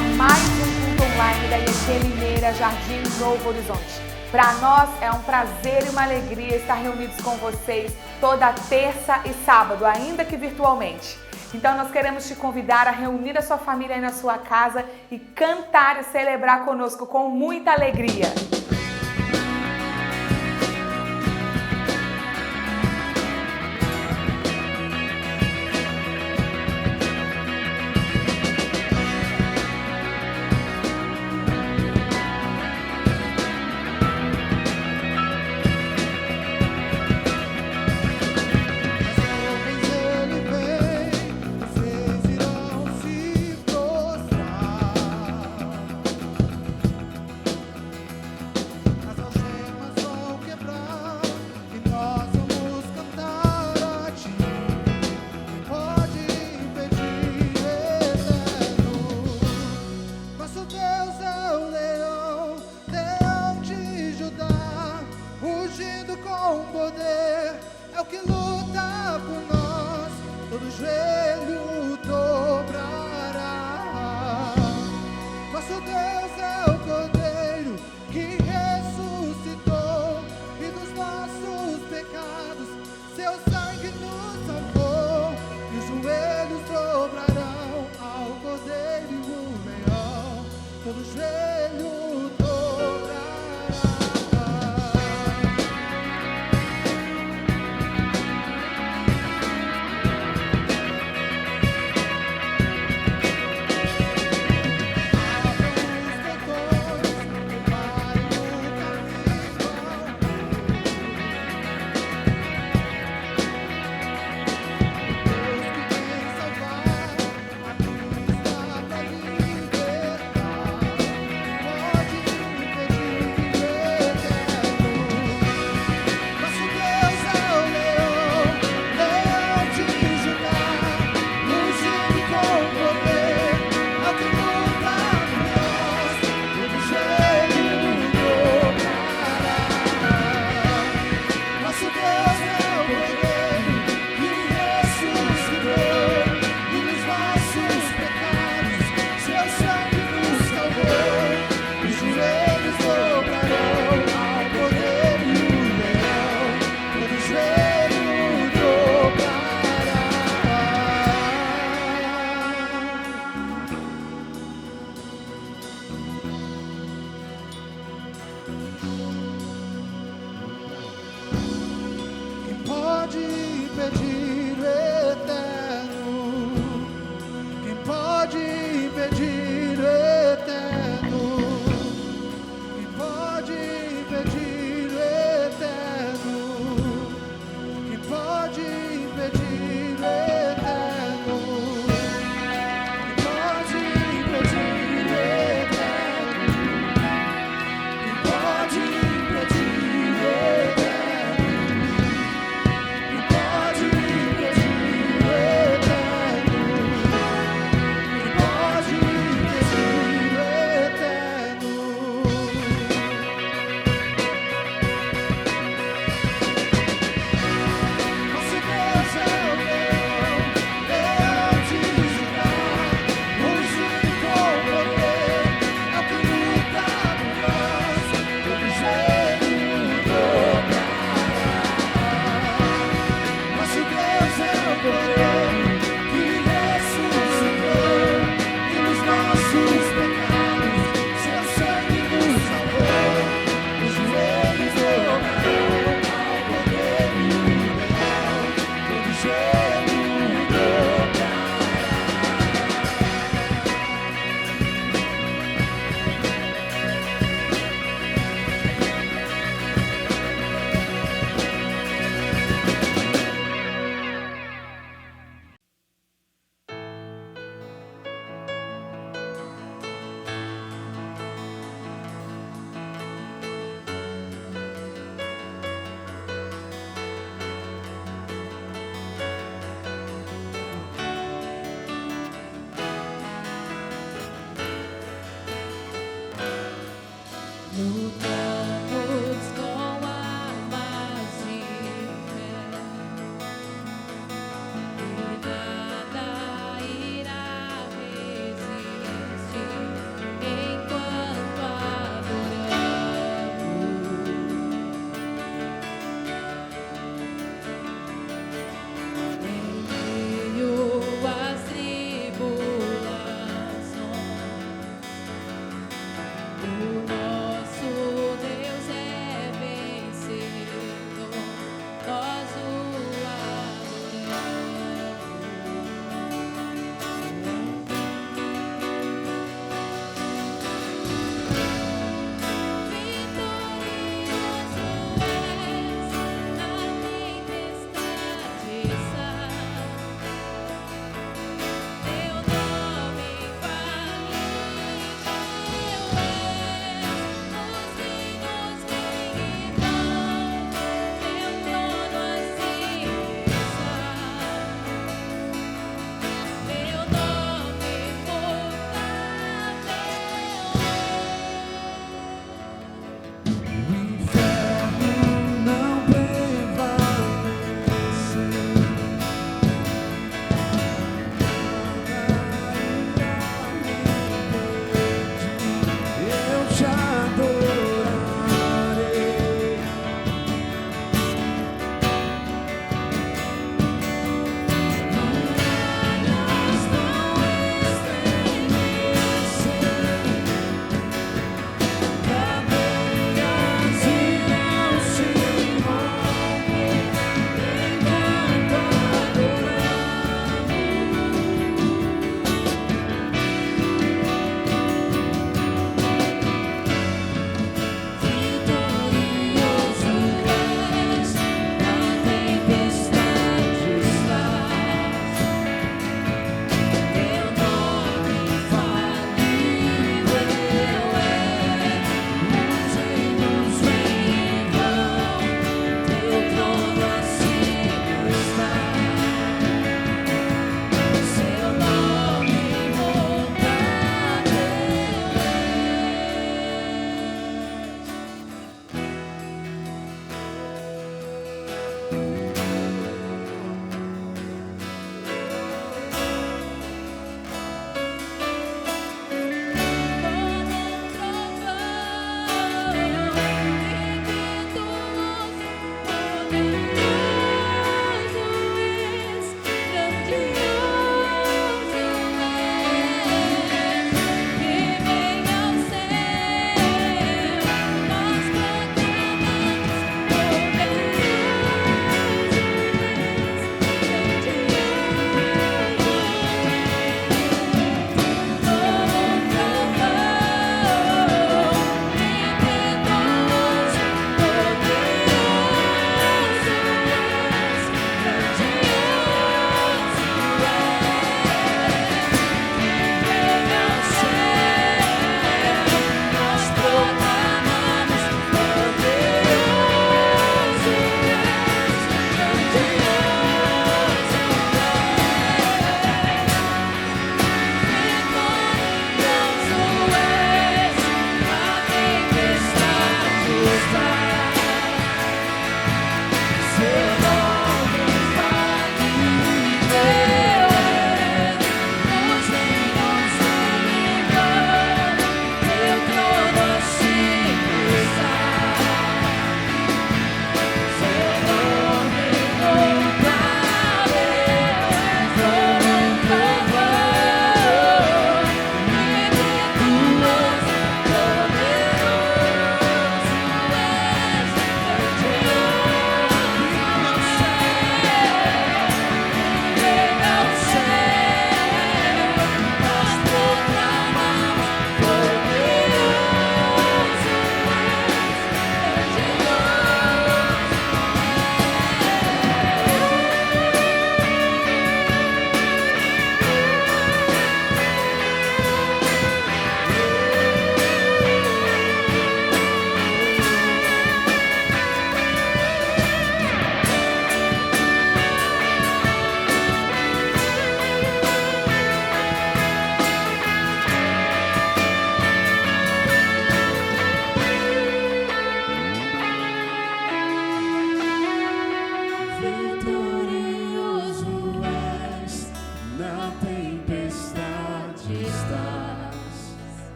a mais um culto online da IEC Mineira Jardim Novo Horizonte. Para nós é um prazer e uma alegria estar reunidos com vocês toda terça e sábado, ainda que virtualmente. Então nós queremos te convidar a reunir a sua família aí na sua casa e cantar e celebrar conosco com muita alegria.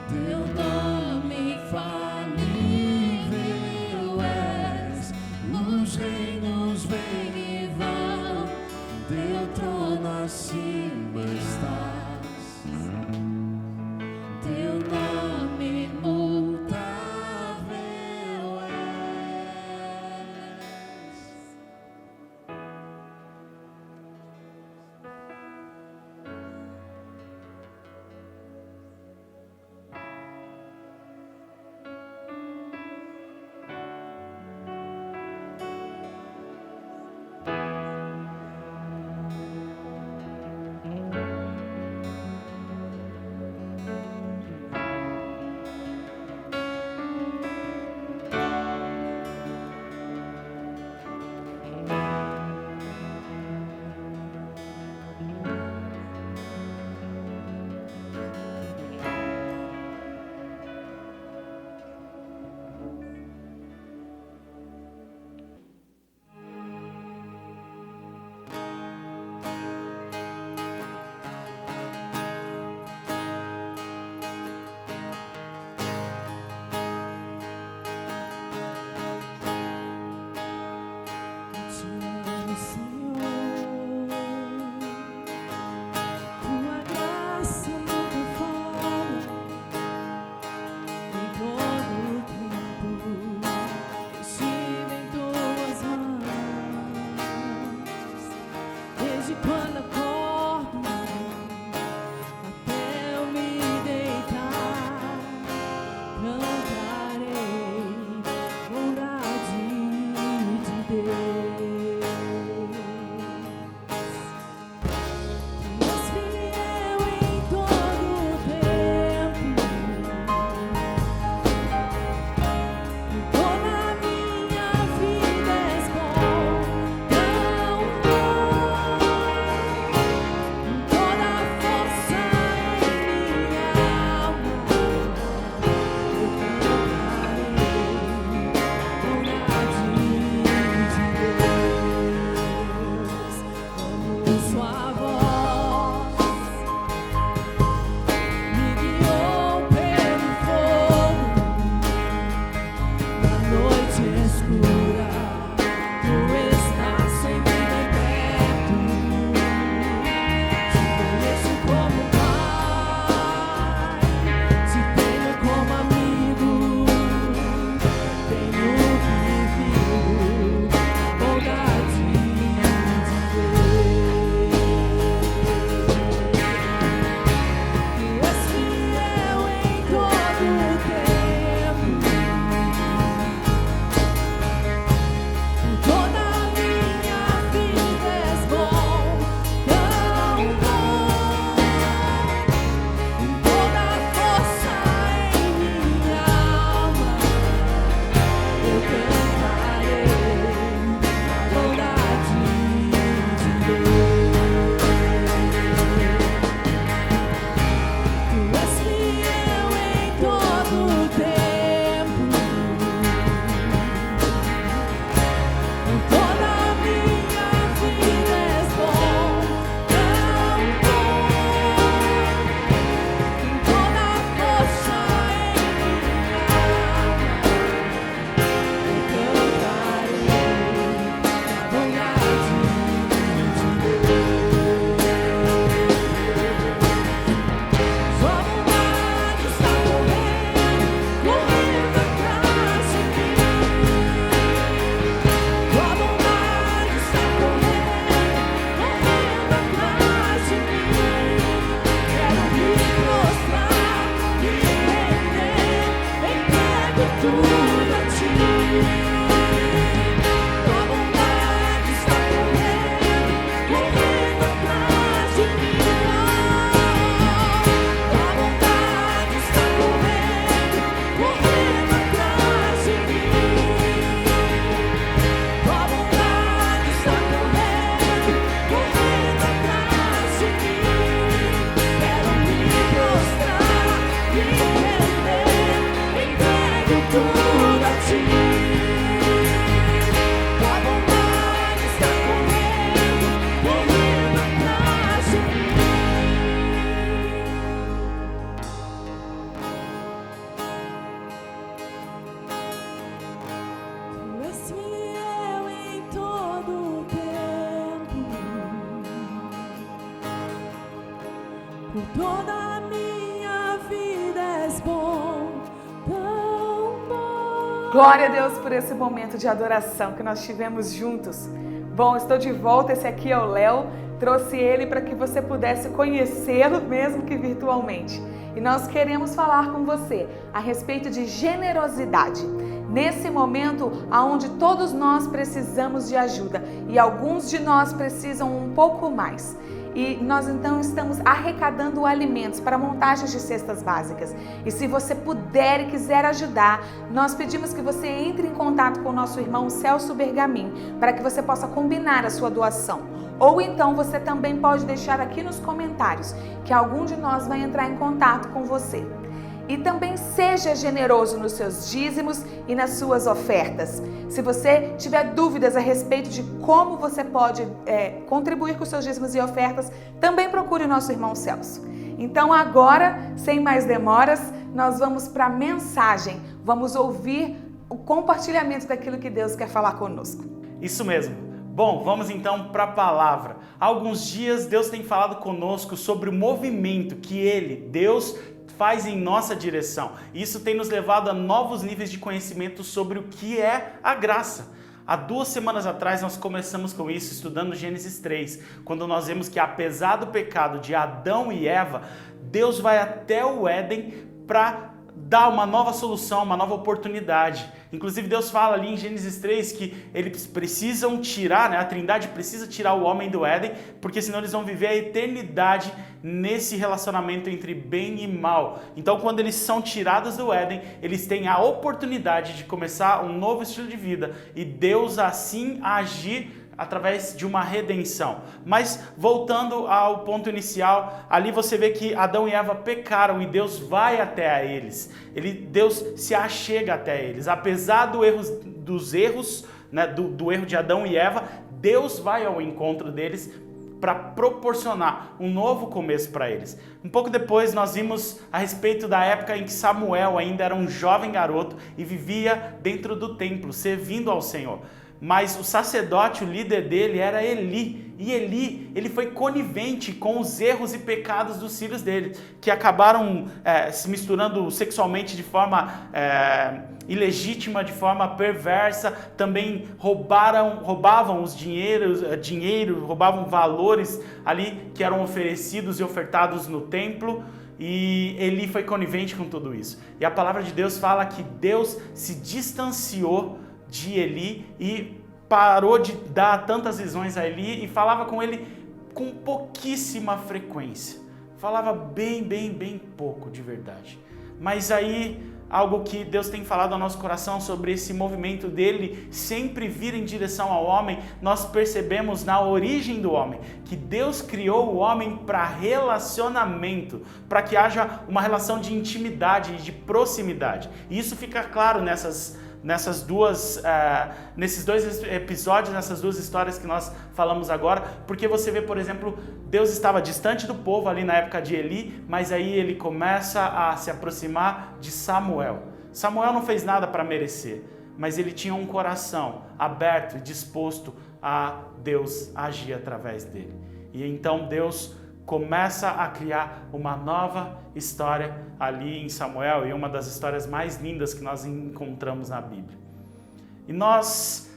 Teu nome infalível és, os reinos vêm e vão, teu trono acima estás, teu nome imutável és. Quando acordo até eu me deitar, cantarei bondade de Deus. Tu és fiel em todo o tempo, em toda a minha vida és bom, tão bom. Toda a força em minha alma, eu cantarei bondade de Deus. Amo sua voz, me guiou pelo fogo da noite escura. Tu estás sempre bem perto. Te conheço como pai, te tenho como amigo, tenho vivido a bondade de Deus. Tu és fiel em todo o tempo, toda a minha vida és bom, tão bom. Toda a força em minha alma, eu cantarei a bondade de Deus. Tu és fiel em todo o tempo, toda a minha vida és bom, tão bom. Toda a força em minha alma, eu cantarei a bondade de Deus. Sua bondade está correndo atrás de mim. Tua bondade está correndo atrás de mim. Quero me prostrar, me render, entrego tudo a ti. Tua bondade está correndo atrás de mim. Tua bondade está correndo atrás de mim. Tua bondade está correndo atrás de mim. Quero me prostrar, me render, entrego tudo Glória a Deus por esse momento de adoração que nós tivemos juntos. Bom, estou de volta, esse aqui é o Léo, trouxe ele para que você pudesse conhecê-lo, mesmo que virtualmente. E nós queremos falar com você a respeito de generosidade. Nesse momento onde todos nós precisamos de ajuda e alguns de nós precisam um pouco mais. E nós então estamos arrecadando alimentos para montagens de cestas básicas. E se você puder e quiser ajudar, nós pedimos que você entre em contato com o nosso irmão Celso Bergamin, para que você possa combinar a sua doação. Ou então você também pode deixar aqui nos comentários, que algum de nós vai entrar em contato com você. E também seja generoso nos seus dízimos e nas suas ofertas. Se você tiver dúvidas a respeito de como você pode contribuir com os seus dízimos e ofertas, também procure o nosso irmão Celso. Então agora, sem mais demoras, nós vamos para a mensagem. Vamos ouvir o compartilhamento daquilo que Deus quer falar conosco. Isso mesmo. Bom, vamos então para a palavra. Há alguns dias Deus tem falado conosco sobre o movimento que Deus, faz em nossa direção. Isso tem nos levado a novos níveis de conhecimento sobre o que é a graça. Há 2 semanas atrás nós começamos com isso, estudando Gênesis 3, quando nós vemos que apesar do pecado de Adão e Eva, Deus vai até o Éden para dar uma nova solução, uma nova oportunidade. Inclusive Deus fala ali em Gênesis 3 que eles precisam tirar, a Trindade precisa tirar o homem do Éden, porque senão eles vão viver a eternidade nesse relacionamento entre bem e mal. Então quando eles são tirados do Éden, eles têm a oportunidade de começar um novo estilo de vida e Deus assim agir através de uma redenção. Mas voltando ao ponto inicial, ali você vê que Adão e Eva pecaram e Deus vai até a eles. Deus se achega até eles. Apesar do erro de Adão e Eva, Deus vai ao encontro deles para proporcionar um novo começo para eles. Um pouco depois nós vimos a respeito da época em que Samuel ainda era um jovem garoto e vivia dentro do templo, servindo ao Senhor. Mas o sacerdote, o líder dele era Eli, e ele foi conivente com os erros e pecados dos filhos dele, que acabaram se misturando sexualmente de forma ilegítima, de forma perversa, também roubavam os dinheiro, roubavam valores ali que eram oferecidos e ofertados no templo, e Eli foi conivente com tudo isso. E a palavra de Deus fala que Deus se distanciou de Eli e parou de dar tantas visões a Eli e falava com ele com pouquíssima frequência. Falava bem pouco de verdade. Mas aí, algo que Deus tem falado ao nosso coração sobre esse movimento dele sempre vir em direção ao homem, nós percebemos na origem do homem, que Deus criou o homem para relacionamento, para que haja uma relação de intimidade e de proximidade. E isso fica claro nesses dois episódios, nessas 2 histórias que nós falamos agora, porque você vê, por exemplo, Deus estava distante do povo ali na época de Eli, mas aí ele começa a se aproximar de Samuel. Samuel não fez nada para merecer, mas ele tinha um coração aberto e disposto a Deus agir através dele. E então Deus começa a criar uma nova história ali em Samuel, e uma das histórias mais lindas que nós encontramos na Bíblia. E nós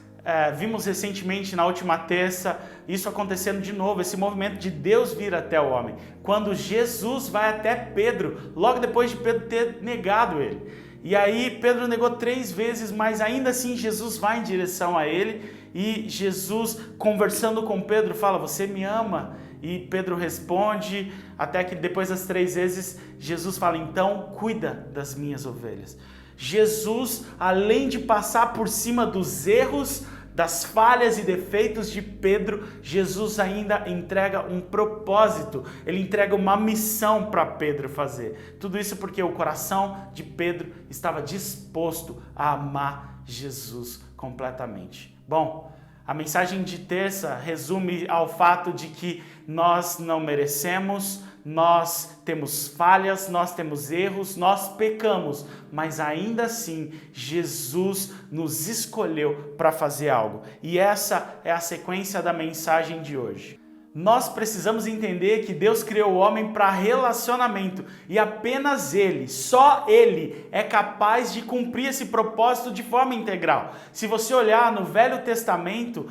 vimos recentemente, na última terça, isso acontecendo de novo, esse movimento de Deus vir até o homem, quando Jesus vai até Pedro, logo depois de Pedro ter negado ele. E aí Pedro negou 3 vezes, mas ainda assim Jesus vai em direção a ele, e Jesus, conversando com Pedro, fala: "Você me ama?" E Pedro responde, até que depois das 3 vezes, Jesus fala: "Então cuida das minhas ovelhas." Jesus, além de passar por cima dos erros, das falhas e defeitos de Pedro, Jesus ainda entrega um propósito, ele entrega uma missão para Pedro fazer. Tudo isso porque o coração de Pedro estava disposto a amar Jesus completamente. Bom, a mensagem de terça resume ao fato de que nós não merecemos, nós temos falhas, nós temos erros, nós pecamos, mas ainda assim Jesus nos escolheu para fazer algo. E essa é a sequência da mensagem de hoje. Nós precisamos entender que Deus criou o homem para relacionamento e apenas Ele, só Ele, é capaz de cumprir esse propósito de forma integral. Se você olhar no Velho Testamento,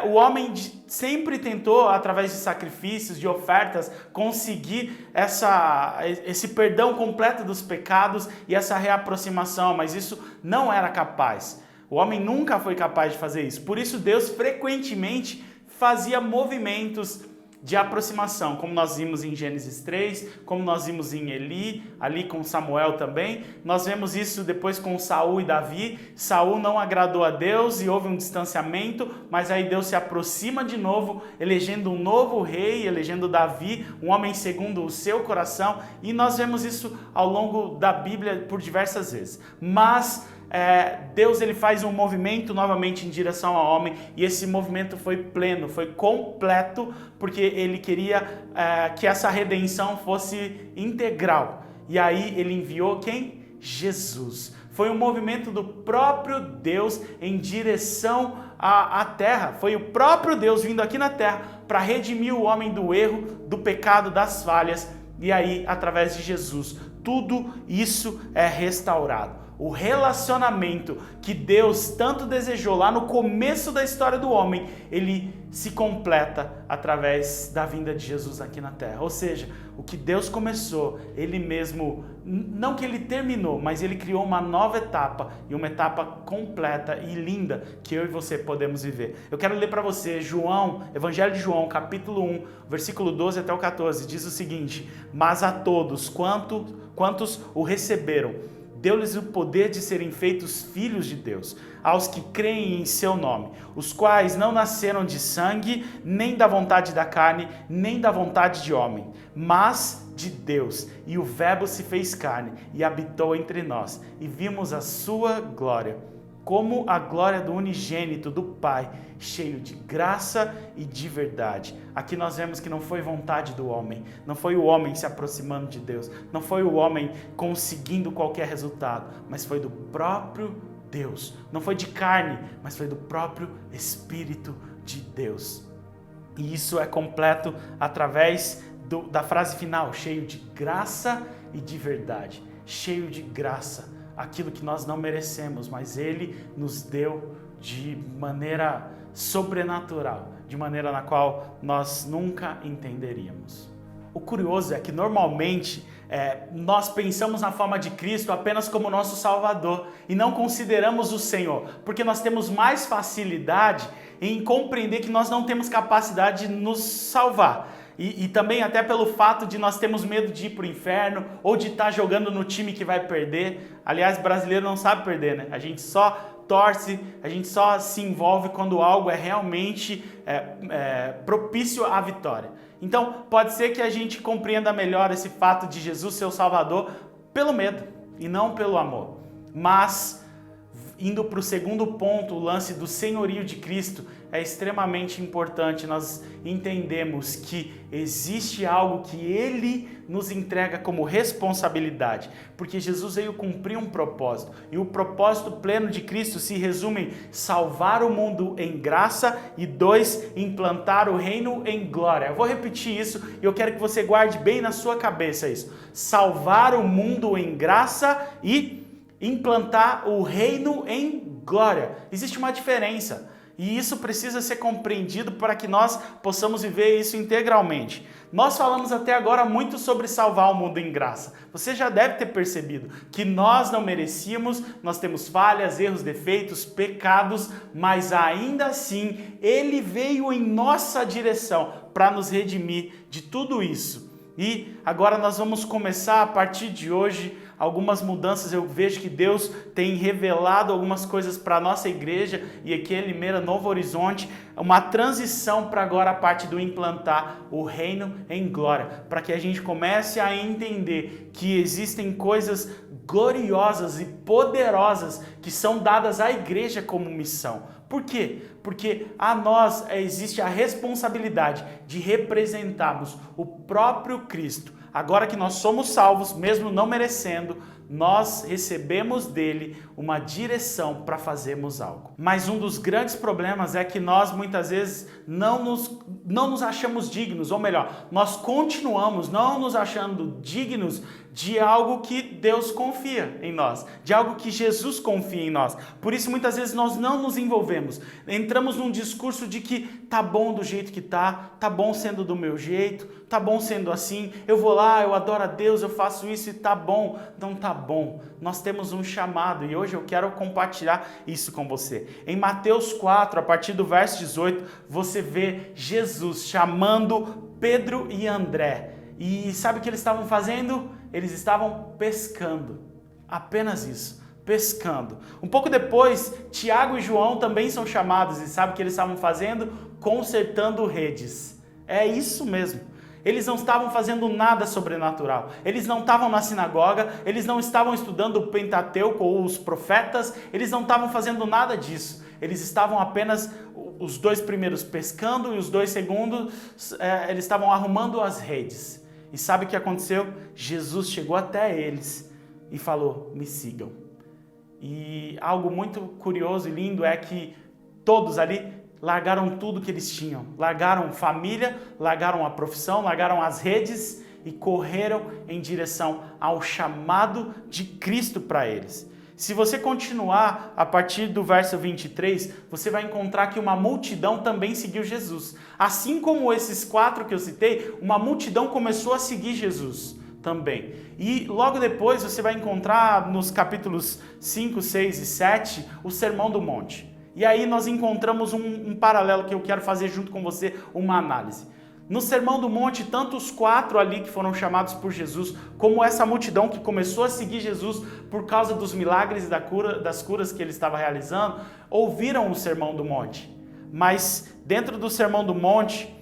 o homem sempre tentou, através de sacrifícios, de ofertas, conseguir esse perdão completo dos pecados e essa reaproximação, mas isso não era capaz. O homem nunca foi capaz de fazer isso. Por isso Deus frequentemente fazia movimentos de aproximação, como nós vimos em Gênesis 3, como nós vimos em Eli, ali com Samuel também. Nós vemos isso depois com Saul e Davi. Saul não agradou a Deus e houve um distanciamento, mas aí Deus se aproxima de novo, elegendo um novo rei, elegendo Davi, um homem segundo o seu coração, e nós vemos isso ao longo da Bíblia por diversas vezes. Mas Deus ele faz um movimento novamente em direção ao homem, e esse movimento foi pleno, foi completo, porque ele queria que essa redenção fosse integral. E aí ele enviou quem? Jesus. Foi um movimento do próprio Deus em direção à terra. Foi o próprio Deus vindo aqui na terra para redimir o homem do erro, do pecado, das falhas. E aí, através de Jesus, tudo isso é restaurado. O relacionamento que Deus tanto desejou lá no começo da história do homem, ele se completa através da vinda de Jesus aqui na terra. Ou seja, o que Deus começou, ele mesmo, não que ele terminou, mas ele criou uma nova etapa, e uma etapa completa e linda que eu e você podemos viver. Eu quero ler para você Evangelho de João, capítulo 1, versículo 12 até o 14, diz o seguinte: mas a todos quantos o receberam, deu-lhes o poder de serem feitos filhos de Deus, aos que creem em seu nome, os quais não nasceram de sangue, nem da vontade da carne, nem da vontade de homem, mas de Deus. E o Verbo se fez carne e habitou entre nós, e vimos a sua glória, como a glória do unigênito do Pai, cheio de graça e de verdade. Aqui nós vemos que não foi vontade do homem, não foi o homem se aproximando de Deus, não foi o homem conseguindo qualquer resultado, mas foi do próprio Deus. Não foi de carne, mas foi do próprio Espírito de Deus. E isso é completo através da frase final, cheio de graça e de verdade. Cheio de graça. Aquilo que nós não merecemos, mas Ele nos deu de maneira sobrenatural, de maneira na qual nós nunca entenderíamos. O curioso é que normalmente nós pensamos na forma de Cristo apenas como nosso Salvador e não consideramos o Senhor, porque nós temos mais facilidade em compreender que nós não temos capacidade de nos salvar. E também até pelo fato de nós termos medo de ir para o inferno ou de estar jogando no time que vai perder. Aliás, brasileiro não sabe perder, né? A gente só torce, a gente só se envolve quando algo é realmente propício à vitória. Então, pode ser que a gente compreenda melhor esse fato de Jesus ser o Salvador pelo medo e não pelo amor. Mas, indo para o segundo ponto, o lance do senhorio de Cristo, é extremamente importante nós entendemos que existe algo que Ele nos entrega como responsabilidade, porque Jesus veio cumprir um propósito, e o propósito pleno de Cristo se resume em salvar o mundo em graça e 2, implantar o reino em glória. Eu vou repetir isso e eu quero que você guarde bem na sua cabeça isso. Salvar o mundo em graça e implantar o reino em glória. Existe uma diferença. E isso precisa ser compreendido para que nós possamos viver isso integralmente. Nós falamos até agora muito sobre salvar o mundo em graça. Você já deve ter percebido que nós não merecíamos, nós temos falhas, erros, defeitos, pecados, mas ainda assim Ele veio em nossa direção para nos redimir de tudo isso. E agora nós vamos começar a partir de hoje algumas mudanças. Eu vejo que Deus tem revelado algumas coisas para a nossa igreja e aqui em Limeira, Novo Horizonte, uma transição para agora a parte do implantar o reino em glória, para que a gente comece a entender que existem coisas gloriosas e poderosas que são dadas à igreja como missão. Por quê? Porque a nós existe a responsabilidade de representarmos o próprio Cristo. Agora que nós somos salvos, mesmo não merecendo, nós recebemos dele uma direção para fazermos algo. Mas um dos grandes problemas é que nós muitas vezes não nos achamos dignos, ou melhor, nós continuamos não nos achando dignos de algo que Deus confia em nós, de algo que Jesus confia em nós. Por isso muitas vezes nós não nos envolvemos. Entramos num discurso de que tá bom do jeito que tá bom sendo do meu jeito, tá bom sendo assim, eu vou lá, eu adoro a Deus, eu faço isso e tá bom. Não tá bom. Nós temos um chamado e hoje eu quero compartilhar isso com você. Em Mateus 4, a partir do verso 18, você vê Jesus chamando Pedro e André. E sabe o que eles estavam fazendo? Eles estavam pescando. Apenas isso. Pescando. Um pouco depois, Tiago e João também são chamados. E sabe o que eles estavam fazendo? Consertando redes. É isso mesmo. Eles não estavam fazendo nada sobrenatural. Eles não estavam na sinagoga. Eles não estavam estudando o Pentateuco ou os profetas. Eles não estavam fazendo nada disso. Eles estavam apenas, os 2 primeiros pescando e os 2 segundos, eles estavam arrumando as redes. E sabe o que aconteceu? Jesus chegou até eles e falou, me sigam. E algo muito curioso e lindo é que todos ali largaram tudo que eles tinham. Largaram família, largaram a profissão, largaram as redes e correram em direção ao chamado de Cristo para eles. Se você continuar a partir do verso 23, você vai encontrar que uma multidão também seguiu Jesus. Assim como esses 4 que eu citei, uma multidão começou a seguir Jesus também. E logo depois você vai encontrar nos capítulos 5, 6 e 7 o Sermão do Monte. E aí nós encontramos um paralelo que eu quero fazer junto com você, uma análise. No Sermão do Monte, tanto os 4 ali que foram chamados por Jesus, como essa multidão que começou a seguir Jesus por causa dos milagres e das curas que ele estava realizando, ouviram o Sermão do Monte. Mas dentro do Sermão do Monte,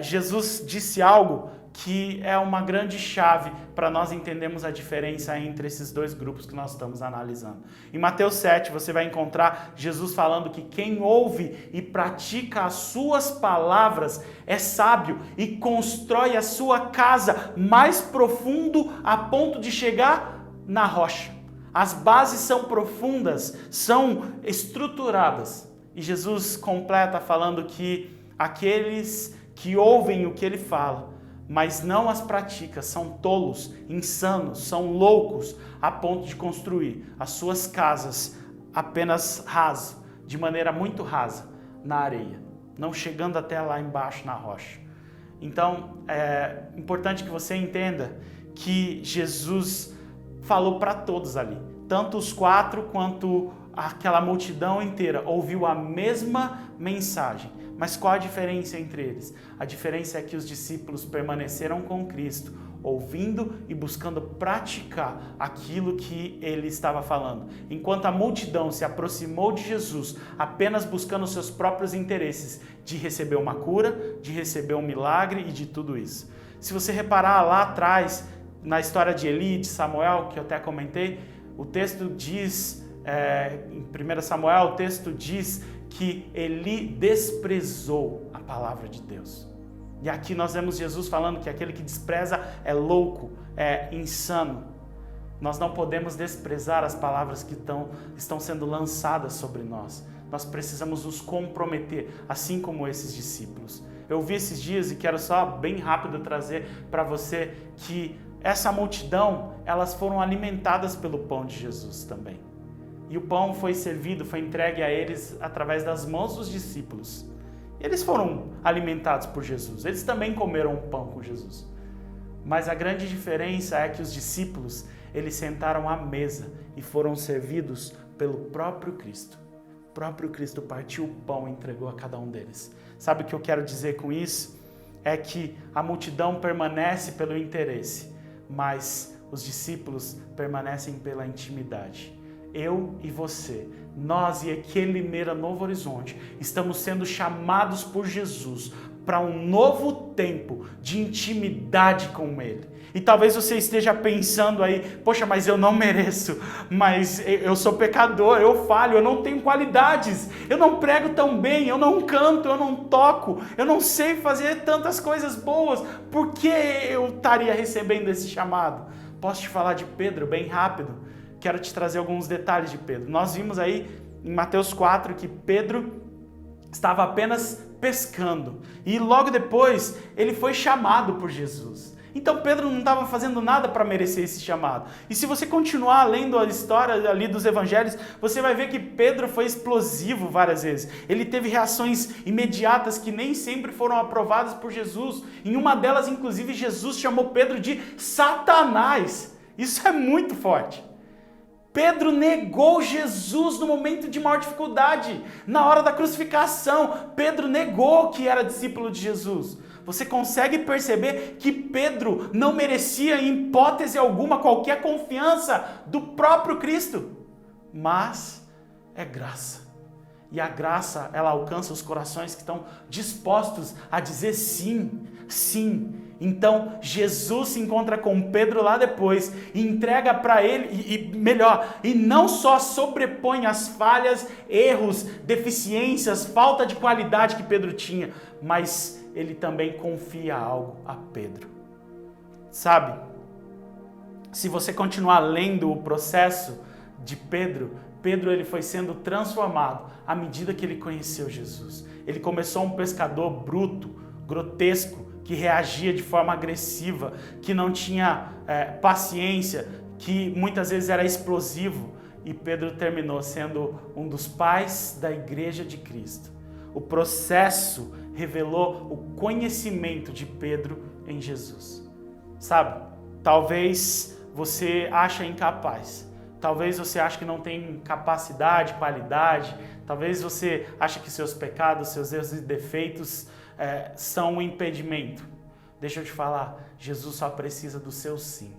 Jesus disse algo que é uma grande chave para nós entendermos a diferença entre esses 2 grupos que nós estamos analisando. Em Mateus 7, você vai encontrar Jesus falando que quem ouve e pratica as suas palavras é sábio e constrói a sua casa mais profundo a ponto de chegar na rocha. As bases são profundas, são estruturadas. E Jesus completa falando que aqueles que ouvem o que ele fala, mas não as pratica, são tolos, insanos, são loucos, a ponto de construir as suas casas apenas raso, de maneira muito rasa, na areia, não chegando até lá embaixo na rocha. Então, é importante que você entenda que Jesus falou para todos ali, tanto os 4 quanto aquela multidão inteira ouviu a mesma mensagem. Mas qual a diferença entre eles? A diferença é que os discípulos permaneceram com Cristo, ouvindo e buscando praticar aquilo que ele estava falando. Enquanto a multidão se aproximou de Jesus, apenas buscando seus próprios interesses de receber uma cura, de receber um milagre e de tudo isso. Se você reparar lá atrás, na história de Eli e de Samuel, que eu até comentei, o texto diz, em 1 Samuel, o texto diz que Eli desprezou a palavra de Deus. E aqui nós vemos Jesus falando que aquele que despreza é louco, é insano. Nós não podemos desprezar as palavras que estão sendo lançadas sobre nós. Nós precisamos nos comprometer, assim como esses discípulos. Eu vi esses dias e quero só bem rápido trazer para você que essa multidão, elas foram alimentadas pelo pão de Jesus também. E o pão foi servido, foi entregue a eles através das mãos dos discípulos. Eles foram alimentados por Jesus, eles também comeram pão com Jesus. Mas a grande diferença é que os discípulos, eles sentaram à mesa e foram servidos pelo próprio Cristo. O próprio Cristo partiu o pão e entregou a cada um deles. Sabe o que eu quero dizer com isso? É que a multidão permanece pelo interesse, mas os discípulos permanecem pela intimidade. Eu e você, nós e aqui em Limeira, Novo Horizonte, estamos sendo chamados por Jesus para um novo tempo de intimidade com Ele. E talvez você esteja pensando aí, poxa, mas eu não mereço, mas eu sou pecador, eu falho, eu não tenho qualidades, eu não prego tão bem, eu não canto, eu não toco, eu não sei fazer tantas coisas boas, por que eu estaria recebendo esse chamado? posso te falar de Pedro bem rápido? Quero te trazer alguns detalhes de Pedro. Nós vimos aí em Mateus 4 que Pedro estava apenas pescando e logo depois ele foi chamado por Jesus. Então Pedro não estava fazendo nada para merecer esse chamado. E se você continuar lendo a história ali dos evangelhos, você vai ver que Pedro foi explosivo várias vezes. Ele teve reações imediatas que nem sempre foram aprovadas por Jesus. Em uma delas, inclusive, Jesus chamou Pedro de Satanás. Isso é muito forte. Pedro negou Jesus no momento de maior dificuldade. Na hora da crucificação, Pedro negou que era discípulo de Jesus. Você consegue perceber que Pedro não merecia, em hipótese alguma, qualquer confiança do próprio Cristo. Mas é graça. E a graça, ela alcança os corações que estão dispostos a dizer sim, sim. Então, Jesus se encontra com Pedro lá depois e entrega para ele, e não só sobrepõe as falhas, erros, deficiências, falta de qualidade que Pedro tinha, mas ele também confia algo a Pedro. Sabe, se você continuar lendo o processo de Pedro ele foi sendo transformado à medida que ele conheceu Jesus. Ele começou um pescador bruto, grotesco, que reagia de forma agressiva, que não tinha paciência, que muitas vezes era explosivo. E Pedro terminou sendo um dos pais da Igreja de Cristo. O processo revelou o conhecimento de Pedro em Jesus. Sabe, talvez você ache incapaz. Talvez você ache que não tem capacidade, qualidade. Talvez você ache que seus pecados, seus erros e defeitos são um impedimento. Deixa eu te falar, Jesus só precisa do seu sim.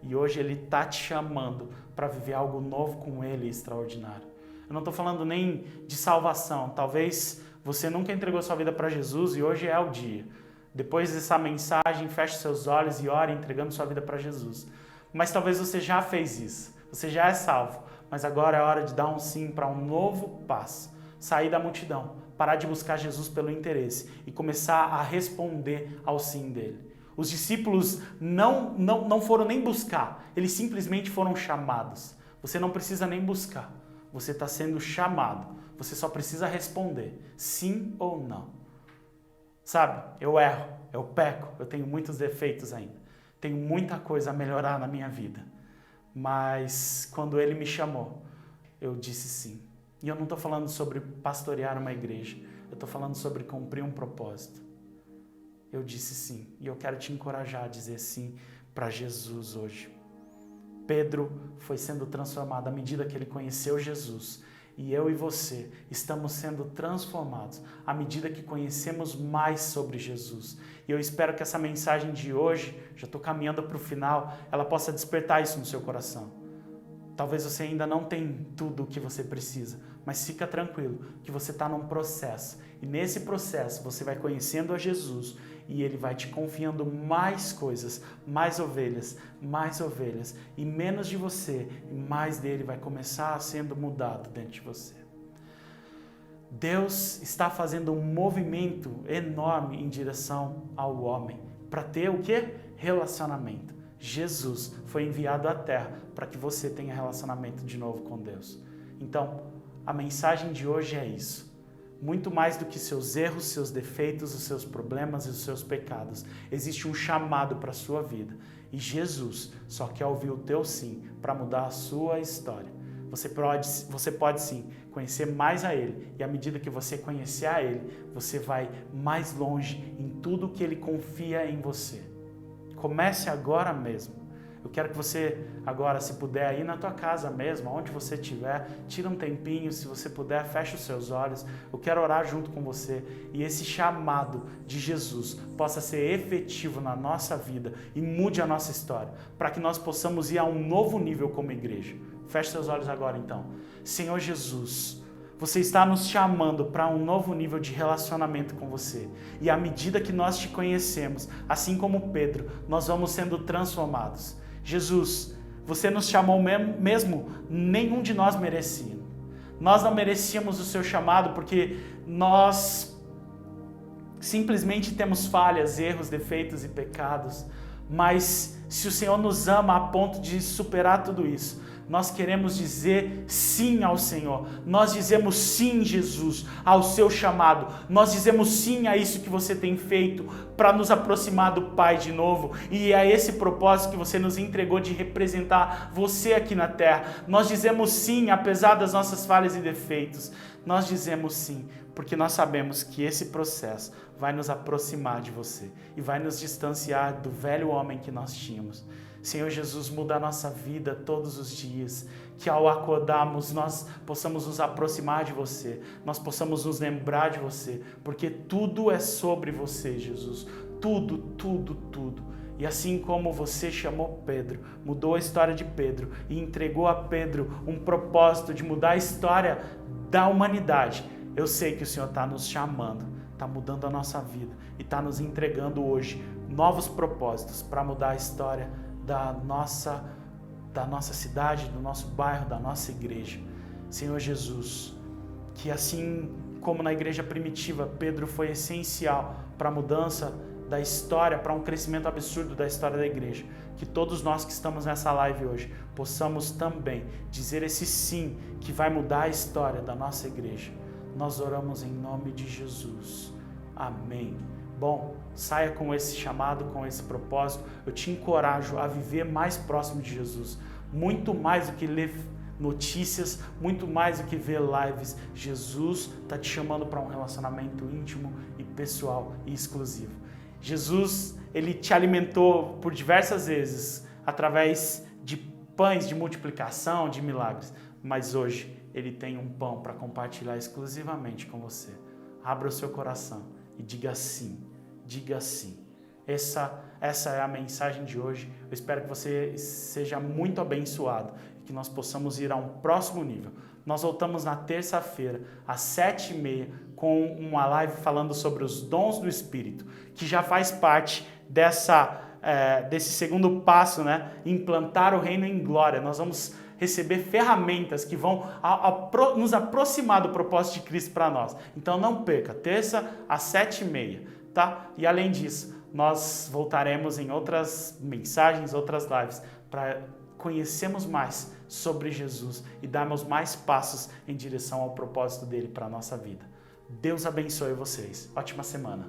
E hoje Ele está te chamando para viver algo novo com Ele, extraordinário. Eu não estou falando nem de salvação. Talvez você nunca entregou sua vida para Jesus e hoje é o dia. Depois dessa mensagem, feche seus olhos e ore entregando sua vida para Jesus. Mas talvez você já fez isso. Você já é salvo. Mas agora é hora de dar um sim para um novo passo. Sair da multidão. Parar de buscar Jesus pelo interesse e começar a responder ao sim dele. Os discípulos não foram nem buscar, eles simplesmente foram chamados. Você não precisa nem buscar, você está sendo chamado. Você só precisa responder, sim ou não. Sabe, eu erro, eu peco, eu tenho muitos defeitos ainda. Tenho muita coisa a melhorar na minha vida. Mas quando ele me chamou, eu disse sim. E eu não estou falando sobre pastorear uma igreja, eu estou falando sobre cumprir um propósito. Eu disse sim, e eu quero te encorajar a dizer sim para Jesus hoje. Pedro foi sendo transformado à medida que ele conheceu Jesus. E eu e você estamos sendo transformados à medida que conhecemos mais sobre Jesus. E eu espero que essa mensagem de hoje, já estou caminhando para o final, ela possa despertar isso no seu coração. Talvez você ainda não tenha tudo o que você precisa, mas fica tranquilo que você está num processo. E nesse processo você vai conhecendo a Jesus e Ele vai te confiando mais coisas, mais ovelhas, e menos de você e mais dele vai começar sendo mudado dentro de você. Deus está fazendo um movimento enorme em direção ao homem, para ter o quê? Relacionamento. Jesus foi enviado à terra para que você tenha relacionamento de novo com Deus. Então, a mensagem de hoje é isso. Muito mais do que seus erros, seus defeitos, os seus problemas e os seus pecados. Existe um chamado para a sua vida. E Jesus só quer ouvir o teu sim para mudar a sua história. Você pode sim conhecer mais a Ele. E à medida que você conhecer a Ele, você vai mais longe em tudo que Ele confia em você. Comece agora mesmo. Eu quero que você agora, se puder, ir na tua casa mesmo, onde você estiver, tira um tempinho, se você puder, feche os seus olhos. Eu quero orar junto com você e esse chamado de Jesus possa ser efetivo na nossa vida e mude a nossa história, para que nós possamos ir a um novo nível como igreja. Feche seus olhos agora então. Senhor Jesus, você está nos chamando para um novo nível de relacionamento com você. E à medida que nós te conhecemos, assim como Pedro, nós vamos sendo transformados. Jesus, você nos chamou mesmo, nenhum de nós merecia. Nós não merecíamos o seu chamado porque nós simplesmente temos falhas, erros, defeitos e pecados. Mas, se o Senhor nos ama a ponto de superar tudo isso, nós queremos dizer sim ao Senhor. Nós dizemos sim, Jesus, ao seu chamado. Nós dizemos sim a isso que você tem feito para nos aproximar do Pai de novo. E é esse propósito que você nos entregou de representar você aqui na terra. Nós dizemos sim, apesar das nossas falhas e defeitos. Nós dizemos sim, porque nós sabemos que esse processo vai nos aproximar de você e vai nos distanciar do velho homem que nós tínhamos. Senhor Jesus, muda a nossa vida todos os dias, que ao acordarmos nós possamos nos aproximar de você, nós possamos nos lembrar de você, porque tudo é sobre você, Jesus, tudo, tudo, tudo. E assim como você chamou Pedro, mudou a história de Pedro e entregou a Pedro um propósito de mudar a história da humanidade, eu sei que o Senhor está nos chamando, está mudando a nossa vida e está nos entregando hoje novos propósitos para mudar a história da nossa cidade, do nosso bairro, da nossa igreja. Senhor Jesus, que assim como na igreja primitiva, Pedro foi essencial para a mudança da história, para um crescimento absurdo da história da igreja, que todos nós que estamos nessa live hoje possamos também dizer esse sim que vai mudar a história da nossa igreja. Nós oramos em nome de Jesus. Amém. Bom, saia com esse chamado, com esse propósito. Eu te encorajo a viver mais próximo de Jesus. Muito mais do que ler notícias, muito mais do que ver lives. Jesus está te chamando para um relacionamento íntimo e pessoal e exclusivo. Jesus, ele te alimentou por diversas vezes através de pães de multiplicação, de milagres. Mas hoje ele tem um pão para compartilhar exclusivamente com você. Abra o seu coração e diga sim. Diga sim. Essa é a mensagem de hoje. Eu espero que você seja muito abençoado e que nós possamos ir a um próximo nível. Nós voltamos na terça-feira, às 7h30, com uma live falando sobre os dons do Espírito, que já faz parte desse segundo passo, né? Implantar o reino em glória. Nós vamos receber ferramentas que vão nos aproximar do propósito de Cristo para nós. Então não perca, terça às 7h30. Tá? E além disso, nós voltaremos em outras mensagens, outras lives, para conhecermos mais sobre Jesus e darmos mais passos em direção ao propósito dele para a nossa vida. Deus abençoe vocês. Ótima semana.